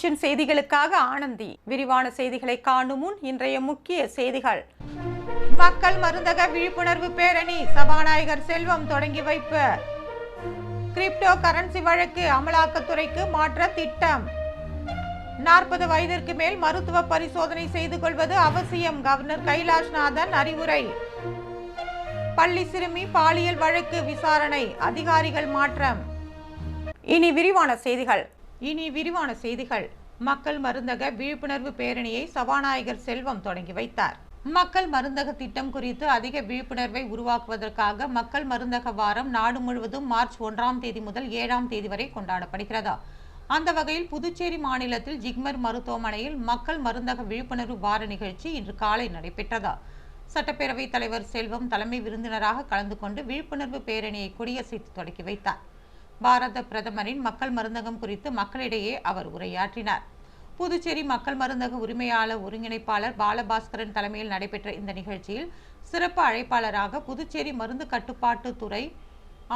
Vision செய்திகளுக்காக ஆனந்தி. விரிவான செய்திகளை காணும் முன் இன்றைய முக்கிய செய்திகள். மக்கள் மருந்தக விழிப்புணர்வு பேரணி சபாநாயகர் செல்வம் தொடங்கி வைப்பு. கிரிப்டோ கரன்சி வழக்கு அமலாக்கத்துறைக்கு மாற்ற திட்டம். 40 வயதிற்கு மேல் மருத்துவ பரிசோதனை செய்து கொள்வது அவசியம், கவர்னர் கைலாஷ்நாதன் அறிவுரை. பள்ளி சிறுமி பாலியல் வழக்கு விசாரணை, அதிகாரிகள் மாற்றம். இனி விரிவான செய்திகள். மக்கள் மருந்தக விழிப்புணர்வு பேரணியை சபாநாயகர் செல்வம் தொடங்கி வைத்தார். மக்கள் மருந்தக திட்டம் குறித்து அதிக விழிப்புணர்வை உருவாக்குவதற்காக மக்கள் மருந்தக வாரம் நாடு முழுவதும் மார்ச் 1ஆம் தேதி முதல் 7ஆம் தேதி வரை கொண்டாடப்படுகிறது. அந்த வகையில் புதுச்சேரி மாநிலத்தில் ஜிப்மர் மருத்துவமனையில் மக்கள் மருந்தக விழிப்புணர்வு வார நிகழ்ச்சி இன்று காலை நடைபெற்றது. சட்டப்பேரவைத் தலைவர் செல்வம் தலைமை விருந்தினராக கலந்து கொண்டு விழிப்புணர்வு பேரணியை கொடியசைத்து தொடங்கி வைத்தார். பாரத பிரதமரின் மக்கள் மருந்தகம் குறித்து மக்களிடையே அவர் உரையாற்றினார். புதுச்சேரி மக்கள் மருந்தக உரிமையாளர் ஒருங்கிணைப்பாளர் பாலபாஸ்கரன் தலைமையில் நடைபெற்ற இந்த நிகழ்ச்சியில் சிறப்பு அழைப்பாளராக புதுச்சேரி மருந்து கட்டுப்பாட்டு துறை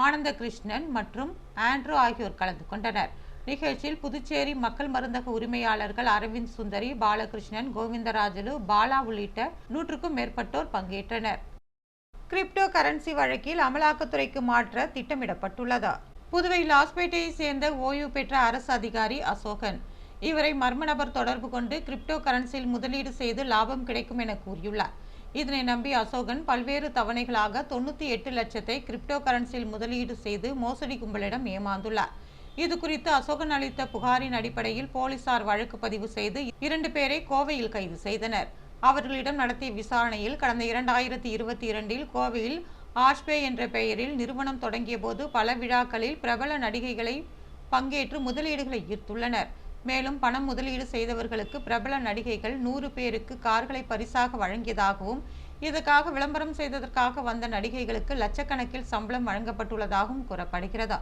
ஆனந்த கிருஷ்ணன் மற்றும் ஆண்ட்ரூ ஆகியோர் கலந்து கொண்டனர். நிகழ்ச்சியில் புதுச்சேரி மக்கள் மருந்தக உரிமையாளர்கள் அரவிந்த் சுந்தரி, பாலகிருஷ்ணன், கோவிந்தராஜலு, பாலா உள்ளிட்ட 100க்கும் மேற்பட்டோர் பங்கேற்றனர். கிரிப்டோ கரன்சி வழக்கில் அமலாக்கத்துறைக்கு மாற்ற திட்டமிடப்பட்டுள்ளது. புதுவை லாஸ்பேட்டையை சேர்ந்த ஓய்வு பெற்ற அரசு அதிகாரி அசோகன். இவரை மர்ம நபர் தொடர்பு கொண்டு கிரிப்டோ கரன்சியில் முதலீடு செய்து லாபம் கிடைக்கும் என கூறியுள்ளார். இதனை நம்பி அசோகன் பல்வேறு தவணைகளாக 98 லட்சத்தை கிரிப்டோ கரன்சியில் முதலீடு செய்து மோசடி கும்பலிடம் ஏமாந்துள்ளார். இது குறித்து அசோகன் அளித்த புகாரின் அடிப்படையில் போலீசார் வழக்கு பதிவு செய்து 2 பேரை கோவையில் கைது செய்தனர். அவர்களிடம் நடத்திய விசாரணையில் கடந்த 2022இல் கோவையில் ஆஷ்பே என்ற பெயரில் நிறுவனம் தொடங்கிய போது பல விழாக்களில் பிரபல நடிகைகளை பங்கேற்று முதலீடுகளை ஈர்த்துள்ளனர். மேலும் பணம் முதலீடு செய்தவர்களுக்கு பிரபல நடிகைகள் 100 பேருக்கு கார்களை பரிசாக வழங்கியதாகவும் இதற்காக விளம்பரம் செய்ததற்காக வந்த நடிகைகளுக்கு லட்சக்கணக்கில் சம்பளம் வழங்கப்பட்டுள்ளதாகவும் கூறப்படுகிறது.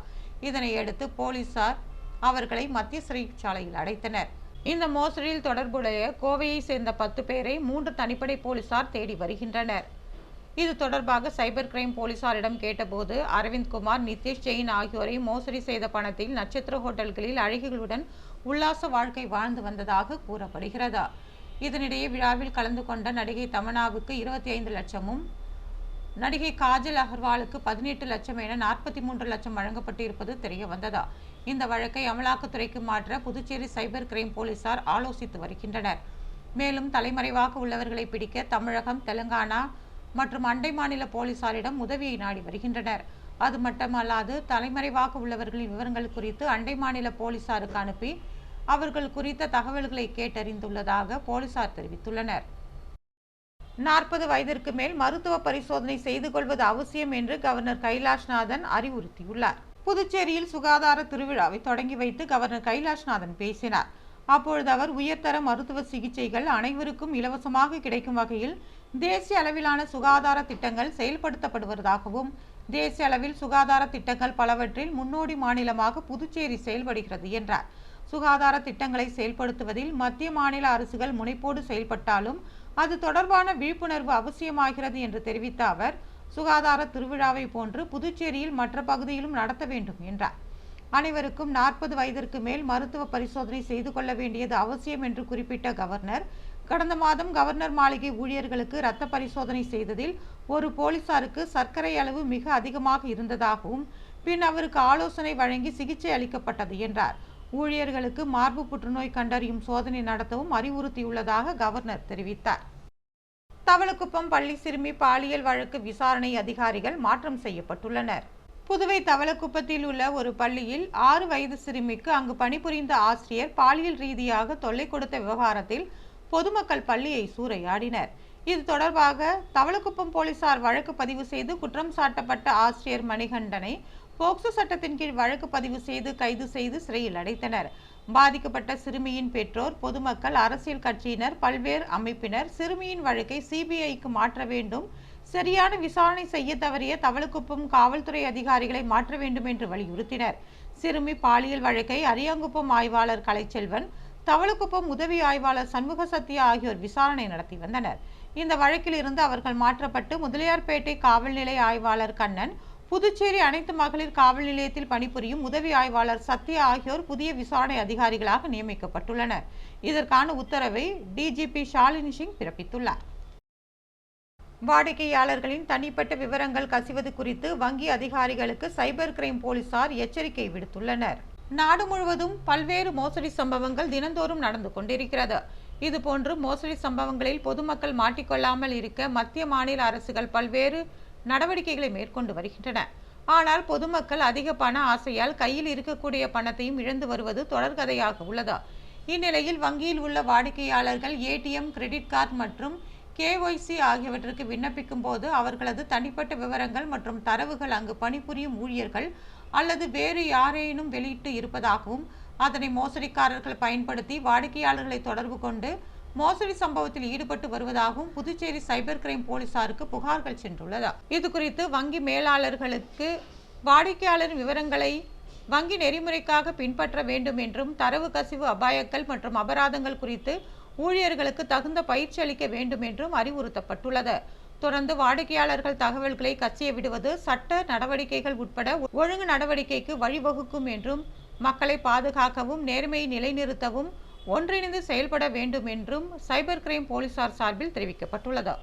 இதனையடுத்து போலீசார் அவர்களை மத்திய சிறைச்சாலையில் அடைத்தனர். இந்த மோசடியில் தொடர்புடைய கோவையை சேர்ந்த 10 பேரை 3 தனிப்படை போலீசார் தேடி வருகின்றனர். இது தொடர்பாக சைபர் கிரைம் போலீசாரிடம் கேட்டபோது அரவிந்த் குமார், நிதேஷ் ஜெயின் ஆகியோரை மோசடி செய்த பணத்தில் நட்சத்திர ஹோட்டல்களில் அழகிகளுடன் உல்லாச வாழ்க்கை வாழ்ந்து வந்ததாக கூறப்படுகிறது. இதனிடையே விழாவில் கலந்து கொண்ட நடிகை தமன்னாவுக்கு 25 லட்சமும், நடிகை காஜல் அகர்வாலுக்கு 18 லட்சம் என 43 லட்சம் வழங்கப்பட்டிருப்பது தெரிய வந்தது. இந்த வழக்கை அமலாக்கத்துறைக்கு மாற்ற புதுச்சேரி சைபர் கிரைம் போலீசார் ஆலோசித்து வருகின்றனர். மேலும் தலைமறைவாக உள்ளவர்களை பிடிக்க தமிழகம், தெலுங்கானா மற்றும் அண்டை மாநில போலீசாரிடம் உதவியை நாடி வருகின்றனர். அது மட்டுமல்லாது தலைமறைவாக உள்ளவர்களின் விவரங்கள் குறித்து அண்டை மாநில போலீசாருக்கு அனுப்பி அவர்கள் குறித்த தகவல்களை கேட்டறிந்துள்ளதாக போலீசார் தெரிவித்துள்ளனர். 40 வயதிற்கு மேல் மருத்துவ பரிசோதனை செய்து கொள்வது அவசியம் என்று கவர்னர் கைலாஷ்நாதன் அறிவுறுத்தியுள்ளார். புதுச்சேரியில் சுகாதார திருவிழாவை தொடங்கி வைத்து கவர்னர் கைலாஷ்நாதன் பேசினார். அப்பொழுது அவர் உயர்தர மருத்துவ சிகிச்சைகள் அனைவருக்கும் இலவசமாக கிடைக்கும் வகையில் தேசிய அளவிலான சுகாதார திட்டங்கள் செயல்படுத்தப்படுவதாகவும், தேசிய அளவில் சுகாதார திட்டங்கள் பலவற்றில் முன்னோடி மாநிலமாக புதுச்சேரி செயல்படுகிறது என்றார். சுகாதார திட்டங்களை செயல்படுத்துவதில் மத்திய மாநில அரசுகள் முனைப்போடு செயல்பட்டாலும் அது தொடர்பான விழிப்புணர்வு அவசியமாகிறது என்று தெரிவித்த அவர், சுகாதார திருவிழாவை போன்று புதுச்சேரியில் மற்ற பகுதியிலும் நடத்த வேண்டும் என்றார். அனைவருக்கும் 40 வயதிற்கு மேல் மருத்துவ பரிசோதனை செய்து கொள்ள வேண்டியது அவசியம் என்று குறிப்பிட்ட கவர்னர், கடந்த மாதம் கவர்னர் மாளிகை ஊழியர்களுக்கு இரத்த பரிசோதனை செய்ததில் ஒரு போலீசாருக்கு சர்க்கரை அளவு மிக அதிகமாக இருந்ததாகவும், பின் அவருக்கு ஆலோசனை வழங்கி சிகிச்சை அளிக்கப்பட்டது என்றார். ஊழியர்களுக்கு மார்பு புற்றுநோய் கண்டறியும் சோதனை நடத்தவும் அறிவுறுத்தியுள்ளதாக கவர்னர் தெரிவித்தார். தவளக்குப்பம் பள்ளி சிறுமி பாலியல் வழக்கு விசாரணை அதிகாரிகள் மாற்றம் செய்யப்பட்டுள்ளனர். புதுவை தவளக்குப்பத்தில் உள்ள ஒரு பள்ளியில் 6 வயது சிறுமிக்கு அங்கு பணிபுரிந்த ஆசிரியர் பாலியல் ரீதியாக தொல்லை கொடுத்த விவகாரத்தில் பொதுமக்கள் பள்ளியை சூறையாடினர். இது தொடர்பாக தவளக்குப்பம் போலீசார் வழக்கு பதிவு செய்து குற்றம் சாட்டப்பட்ட ஆசிரியர் மணிகண்டனை போக்சோ சட்டத்தின் கீழ் வழக்கு பதிவு செய்து கைது செய்து சிறையில் அடைத்தனர். பாதிக்கப்பட்ட சிறுமியின் பெற்றோர், பொதுமக்கள், அரசியல் கட்சியினர், பல்வேறு அமைப்பினர் சிறுமியின் வழக்கை சிபிஐக்கு மாற்ற வேண்டும், சரியான விசாரணை செய்ய தவறிய தவளக்குப்பம் காவல்துறை அதிகாரிகளை மாற்ற வேண்டும் என்று வலியுறுத்தினர். சிறுமி பாலியல் வழக்கை அரியாங்குப்பம் ஆய்வாளர் கலைச்செல்வன், தவளக்குப்பம் உதவி ஆய்வாளர் சண்முக சத்யா ஆகியோர் விசாரணை நடத்தி வந்தனர். இந்த வழக்கில் இருந்து அவர்கள் மாற்றப்பட்டு முதலியார்பேட்டை காவல் நிலைய ஆய்வாளர் கண்ணன், புதுச்சேரி அனைத்து மகளிர் காவல் நிலையத்தில் பணிபுரியும் உதவி ஆய்வாளர் சத்யா ஆகியோர் புதிய விசாரணை அதிகாரிகளாக நியமிக்கப்பட்டுள்ளனர். இதற்கான உத்தரவை டிஜிபி ஷாலினி சிங் பிறப்பித்துள்ளார். வாடிக்கையாளர்களின் தனிப்பட்ட விவரங்கள் கசிவது குறித்து வங்கி அதிகாரிகளுக்கு சைபர் கிரைம் போலீசார் எச்சரிக்கை விடுத்துள்ளனர். நாடு முழுவதும் பல்வேறு மோசடி சம்பவங்கள் தினந்தோறும் நடந்து கொண்டிருக்கிறது. இதுபோன்று மோசடி சம்பவங்களில் பொதுமக்கள் மாட்டிக்கொள்ளாமல் இருக்க மத்திய மாநில அரசுகள் பல்வேறு நடவடிக்கைகளை மேற்கொண்டு வருகின்றன. ஆனால் பொதுமக்கள் அதிக பண ஆசையால் கையில் இருக்கக்கூடிய பணத்தையும் இழந்து வருவது தொடர்கதையாக உள்ளது. இந்நிலையில் வங்கியில் உள்ள வாடிக்கையாளர்கள் ஏடிஎம், கிரெடிட் கார்டு மற்றும் KYC ஆகியவற்றுக்கு விண்ணப்பிக்கும் போது அவர்களது தனிப்பட்ட விவரங்கள் மற்றும் தரவுகள் அங்கு பணிபுரியும் ஊழியர்கள் அல்லது வேறு யாரேனும் வெளியிட்டு இருப்பதாகவும் அதனை மோசடிக்காரர்கள் பயன்படுத்தி வாடிக்கையாளர்களை தொடர்பு கொண்டு மோசடி சம்பவத்தில் ஈடுபட்டு வருவதாகவும் புதுச்சேரி சைபர் கிரைம் போலீசாருக்கு புகார்கள் சென்றுள்ளது. இது குறித்து வங்கி மேலாளர்களுக்கு வாடிக்கையாளரின் விவரங்களை வங்கி நெறிமுறைக்காக பின்பற்ற வேண்டும் என்றும் தரவு கசிவு அபாயங்கள் மற்றும் அபராதங்கள் குறித்து ஊழியர்களுக்கு தகுந்த பயிற்சி அளிக்க வேண்டும் என்றும் அறிவுறுத்தப்பட்டுள்ளது. தொடர்ந்து வாடிக்கையாளர்கள் தகவல்களை கசிய விடுவது சட்ட நடவடிக்கைகள் உட்பட ஒழுங்கு நடவடிக்கைக்கு வழிவகுக்கும் என்றும் மக்களை பாதுகாக்கவும் நேர்மையை நிலைநிறுத்தவும் ஒன்றிணைந்து செயல்பட வேண்டும் என்றும் சைபர் கிரைம் போலீசார் சார்பில் தெரிவிக்கப்பட்டுள்ளது.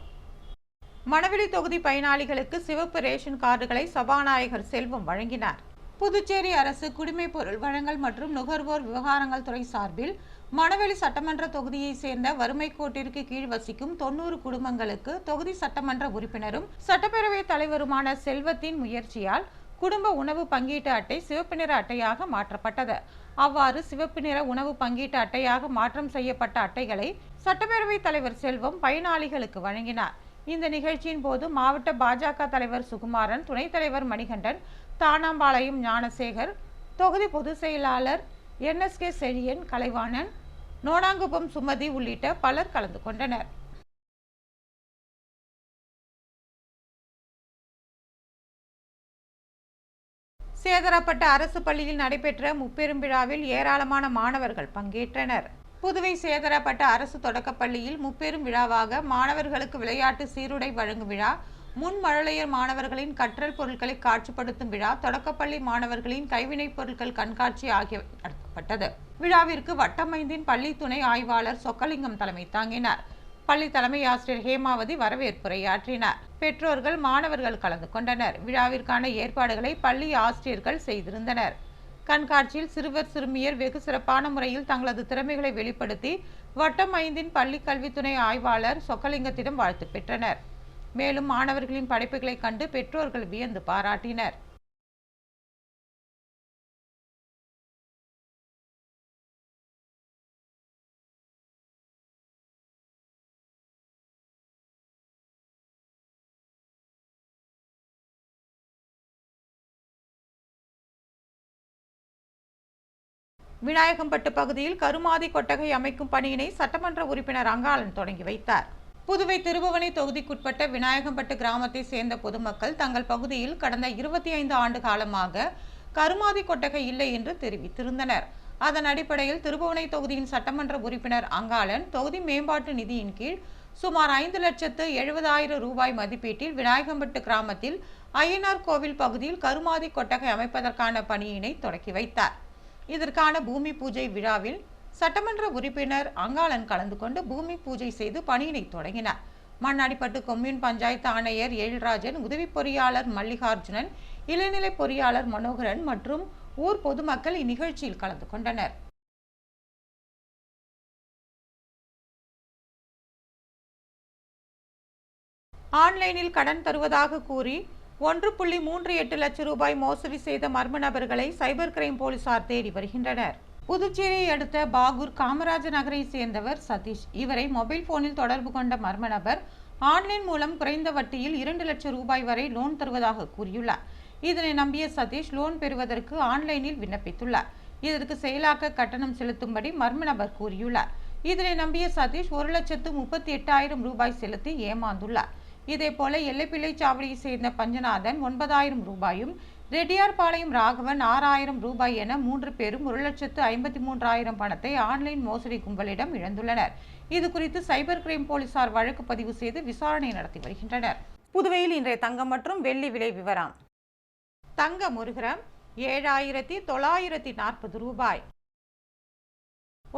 மணவெளி தொகுதி பயனாளிகளுக்கு சிவப்பு ரேஷன் கார்டுகளை சபாநாயகர் செல்வம் வழங்கினார். புதுச்சேரி அரசு குடிமைப் பொருள் வழங்கல் மற்றும் நுகர்வோர் விவகாரங்கள் துறை சார்பில் மணவெளி சட்டமன்ற தொகுதியை சேர்ந்த வறுமை கோட்டிற்கு கீழ் வசிக்கும் 90 குடும்பங்களுக்கு தொகுதி சட்டமன்ற உறுப்பினரும் சட்டப்பேரவைத் தலைவருமான செல்வத்தின் முயற்சியால் குடும்ப உணவு பங்கீட்டு அட்டை சிவப்பு நிற அட்டையாக மாற்றப்பட்டது. அவ்வாறு சிவப்பு நிற உணவு பங்கீட்டு அட்டையாக மாற்றம் செய்யப்பட்ட அட்டைகளை சட்டப்பேரவைத் தலைவர் செல்வம் பயனாளிகளுக்கு வழங்கினார். இந்த நிகழ்ச்சியின் போது மாவட்ட பாஜக தலைவர் சுகுமாரன், துணைத் தலைவர் மணிகண்டன், தானாம்பாளையம் ஞானசேகர், தொகுதி பொதுச் செயலாளர் NSK செழியன், கலைவாணன், நோனாங்குப்பம் சுமதி உள்ளிட்ட பலர் கலந்து கொண்டனர். சேதராப்பட்டு அரசு பள்ளியில் நடைபெற்ற முப்பெரும் விழாவில் ஏராளமான மாணவர்கள் பங்கேற்றனர். புதுவை சேதராப்பட்டு அரசு தொடக்கப்பள்ளியில் முப்பெரும் விழாவாக மாணவர்களுக்கு விளையாட்டு சீருடை வழங்கும் விழா, முன் மழலையர் மாணவர்களின் கற்றல் பொருட்களை காட்சிப்படுத்தும் விழா, தொடக்கப்பள்ளி மாணவர்களின் கைவினைப் பொருட்கள் கண்காட்சி ஆகியவை நடத்தப்பட்டது. விழாவிற்கு வட்டம் 5 பள்ளி துணை ஆய்வாளர் சொக்கலிங்கம் தலைமை தாங்கினார். பள்ளி தலைமை ஆசிரியர் ஹேமாவதி வரவேற்புரையாற்றினார். பெற்றோர்கள், மாணவர்கள் கலந்து கொண்டனர். விழாவிற்கான ஏற்பாடுகளை பள்ளி ஆசிரியர்கள் செய்திருந்தனர். கண்காட்சியில் சிறுவர் சிறுமியர் வெகு சிறப்பான முறையில் தங்களது திறமைகளை வெளிப்படுத்தி வட்டம் 5 பள்ளி கல்வித்துறை ஆய்வாளர் சொக்கலிங்கத்திடம் வாழ்த்து பெற்றனர். மேலும் மாணவர்களின் படைப்புகளை கண்டு பெற்றோர்கள் வியந்து பாராட்டினர். விநாயகம்பட்டு பகுதியில் கருமாதி கொட்டகை அமைக்கும் பணியினை சட்டமன்ற உறுப்பினர் அங்காளன் தொடங்கி வைத்தார். புதுவை திருபுவனை தொகுதிக்குட்பட்ட விநாயகம்பட்டு கிராமத்தை சேர்ந்த பொதுமக்கள் தங்கள் பகுதியில் கடந்த 25 ஆண்டு காலமாக கருமாதி கொட்டகை இல்லை என்று தெரிவித்திருந்தனர். அதன் அடிப்படையில் திருபுவனை தொகுதியின் சட்டமன்ற உறுப்பினர் அங்காளன் தொகுதி மேம்பாட்டு நிதியின் கீழ் சுமார் 5,70,000 ரூபாய் மதிப்பீட்டில் விநாயகம்பட்டு கிராமத்தில் ஐயனார் கோவில் பகுதியில் கருமாதி கொட்டகை அமைப்பதற்கான பணியினை தொடக்கி வைத்தார். இதற்கான பூமி பூஜை விழாவில் சட்டமன்ற உறுப்பினர் அங்காளன் கலந்து கொண்டு பூமி பூஜை செய்து பணியினை தொடங்கினார். மண்ணாடிப்பட்டு கொம்யூன் பஞ்சாயத்து ஆணையர் எழில்ராஜன், உதவி பொறியாளர் மல்லிகார்ஜுனன், இளநிலை பொறியாளர் மனோகரன் மற்றும் ஊர் பொதுமக்கள் இந்நிகழ்ச்சியில் கலந்து கொண்டனர். ஆன்லைனில் கடன் தருவதாக கூறி 1.38 லட்சம் ரூபாய் மோசடி செய்த மர்ம நபர்களை சைபர் கிரைம் போலீசார் தேடி வருகின்றனர். புதுச்சேரியை அடுத்த பாகூர் காமராஜர் நகரை சேர்ந்தவர் சதீஷ். இவரை மொபைல் போனில் தொடர்பு கொண்ட மர்ம நபர் ஆன்லைன் மூலம் குறைந்த வட்டியில் 2 லட்சம் ரூபாய் வரை லோன் தருவதாக கூறியுள்ளார். இதனை நம்பிய சதீஷ் லோன் பெறுவதற்கு ஆன்லைனில் விண்ணப்பித்துள்ளார். இதற்கு செயலாக்க கட்டணம் செலுத்தும்படி மர்ம நபர் கூறியுள்ளார். இதனை நம்பிய சதீஷ் 1,38,000 ரூபாய் செலுத்தி ஏமாந்துள்ளார். இதேபோல எல்லைப்பிள்ளை சாவடியை சேர்ந்த பஞ்சநாதன் 9,000 ரூபாயும், ரெட்டியார்பாளையம் ராகவன் 6,000 ரூபாய் என 3 பேரும் 1,53,000 பணத்தை ஆன்லைன் மோசடி கும்பலிடம் இழந்துள்ளனர். இது குறித்து சைபர் கிரைம் போலீசார் வழக்கு பதிவு செய்து விசாரணை நடத்தி வருகின்றனர். புதுவையில் இன்றைய தங்கம் மற்றும் வெள்ளி விலை விவரம். தங்கம் 1 கிராம் 7,940 ரூபாய்.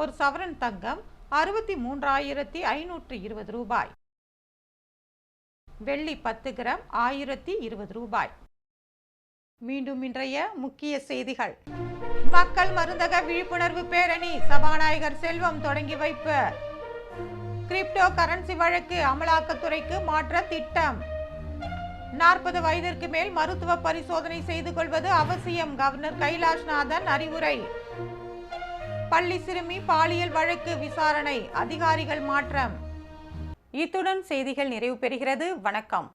ஒரு சவரன் தங்கம் 63,520 ரூபாய். வெள்ளி 10 கிராம் 1,020 ரூபாய். மீண்டும் இன்றைய முக்கிய செய்திகள். மக்கள் மருந்தக விழிப்புணர்வு பேரணி சபாநாயகர் செல்வம் தொடங்கி வைப்பு. கிரிப்டோ கரன்சி வழக்கு அமலாக்கத்துறைக்கு மாற்ற திட்டம். 40 வயதிற்கு மேல் மருத்துவ பரிசோதனை செய்து கொள்வது அவசியம். கவர்னர் கைலாஷ்நாதன் அறிவுரை. பள்ளி சிறுமி பாலியல் வழக்கு விசாரணை அதிகாரிகள் மாற்றம். இத்துடன் செய்திகள் நிறைவு பெறுகிறது. வணக்கம்.